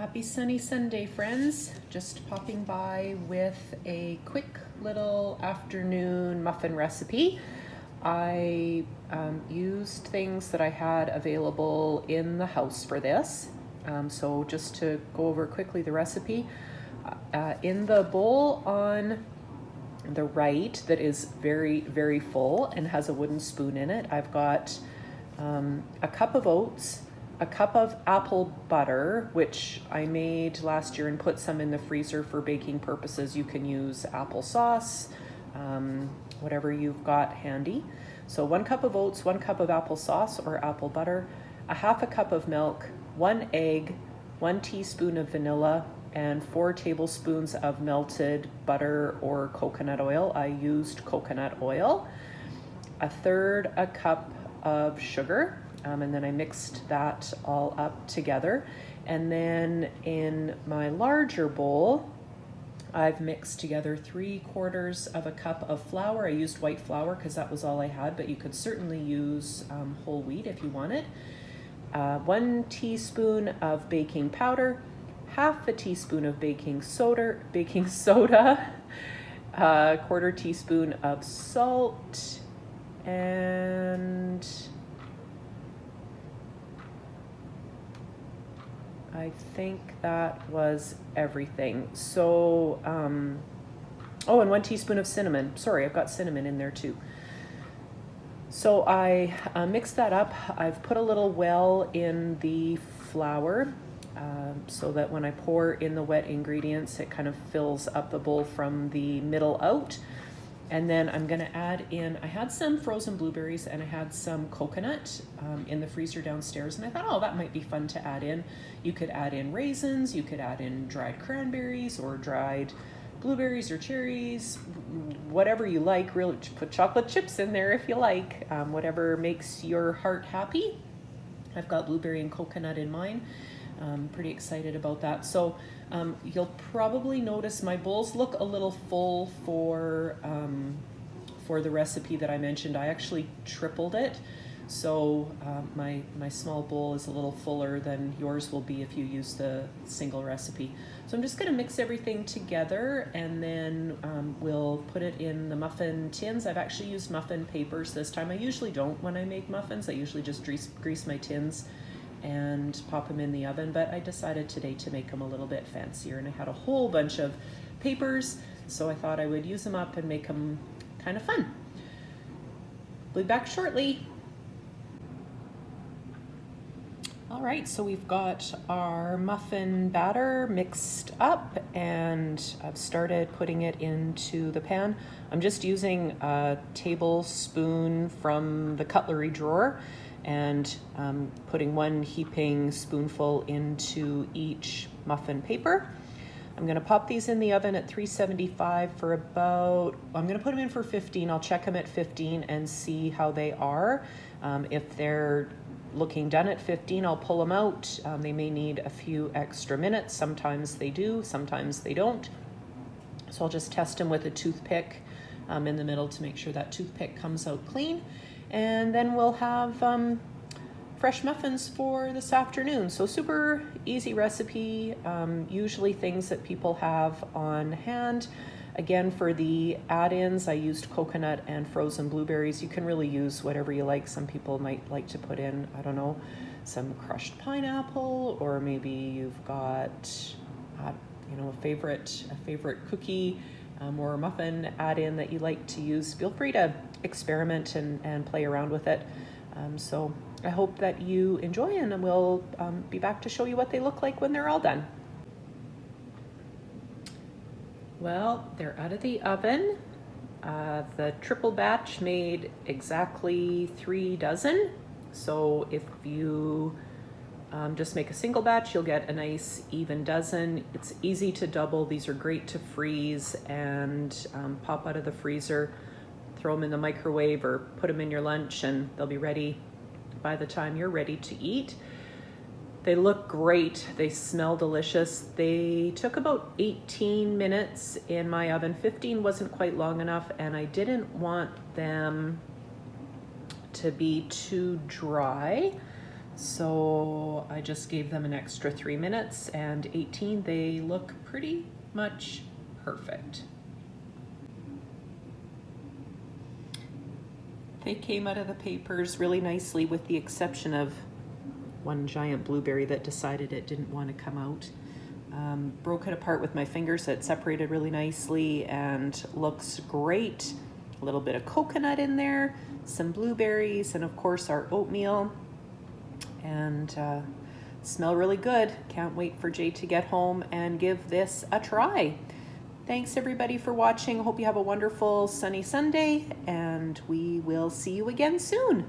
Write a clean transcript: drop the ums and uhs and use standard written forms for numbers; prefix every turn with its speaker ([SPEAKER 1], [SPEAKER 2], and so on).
[SPEAKER 1] Happy sunny Sunday, friends. Just popping by with a quick little afternoon muffin recipe. I used things that I had available in the house for this. So just to go over quickly the recipe, in the bowl on the right that is very, very full and has a wooden spoon in it, I've got a cup of oats, a cup of apple butter, which I made last year and put some in the freezer for baking purposes. You can use applesauce, whatever you've got handy. So 1 cup of oats, 1 cup of applesauce or apple butter, a half a cup of milk, 1 egg, 1 teaspoon of vanilla, and 4 tablespoons of melted butter or coconut oil. I used coconut oil. A third a cup of sugar. And then I mixed that all up together. And then in my larger bowl, I've mixed together 3/4 of a cup of flour. I used white flour because that was all I had, but you could certainly use whole wheat if you wanted. 1 teaspoon of baking powder, half a teaspoon of baking soda, 1/4 teaspoon of salt, and I think that was everything. So, oh, and 1 teaspoon of cinnamon. Sorry, I've got cinnamon in there too. So I mixed that up. I've put a little well in the flour so that when I pour in the wet ingredients, it kind of fills up the bowl from the middle out. And then I'm gonna add in, I had some frozen blueberries and I had some coconut in the freezer downstairs, and I thought, oh, that might be fun to add in. You could add in raisins, you could add in dried cranberries or dried blueberries or cherries, whatever you like. Really, put chocolate chips in there if you like, whatever makes your heart happy. I've got blueberry and coconut in mine. Pretty excited about that. So you'll probably notice my bowls look a little full for the recipe that I mentioned. I actually tripled it. So my small bowl is a little fuller than yours will be if you use the single recipe. So I'm just gonna mix everything together, and then we'll put it in the muffin tins. I've actually used muffin papers this time. I usually don't when I make muffins. I usually just grease my tins and pop them in the oven, but I decided today to make them a little bit fancier, and I had a whole bunch of papers, so I thought I would use them up and make them kind of fun. We'll be back shortly. All right, so we've got our muffin batter mixed up, and I've started putting it into the pan. I'm just using a tablespoon from the cutlery drawer and putting 1 heaping spoonful into each muffin paper. I'm gonna pop these in the oven at 375 for about, I'm gonna put them in for 15. I'll check them at 15 and see how they are. If they're looking done at 15, I'll pull them out. They may need a few extra minutes. Sometimes they do, sometimes they don't. So I'll just test them with a toothpick in the middle to make sure that toothpick comes out clean. And then we'll have fresh muffins for this afternoon. So super easy recipe, usually things that people have on hand. Again, for the add-ins, I used coconut and frozen blueberries. You can really use whatever you like. Some people might like to put in, I don't know, some crushed pineapple, or maybe you've got, you know, a favorite cookie or a muffin add-in that you like to use. Feel free to experiment and play around with it. So I hope that you enjoy, and we'll be back to show you what they look like when they're all done. Well, they're out of the oven. The triple batch made exactly 3 dozen. So if you just make a single batch, you'll get a nice even dozen. It's easy to double. These are great to freeze and pop out of the freezer. Throw them in the microwave or put them in your lunch, and they'll be ready by the time you're ready to eat. They look great. They smell delicious. They took about 18 minutes in my oven. 15 wasn't quite long enough, and I didn't want them to be too dry. So I just gave them an extra 3 minutes, and 18, they look pretty much perfect. They came out of the papers really nicely, with the exception of one giant blueberry that decided it didn't want to come out. Broke it apart with my fingers, so it separated really nicely and looks great. A little bit of coconut in there, some blueberries, and of course our oatmeal. And smell really good. Can't wait for Jay to get home and give this a try. Thanks everybody for watching. Hope you have a wonderful sunny Sunday, and we will see you again soon.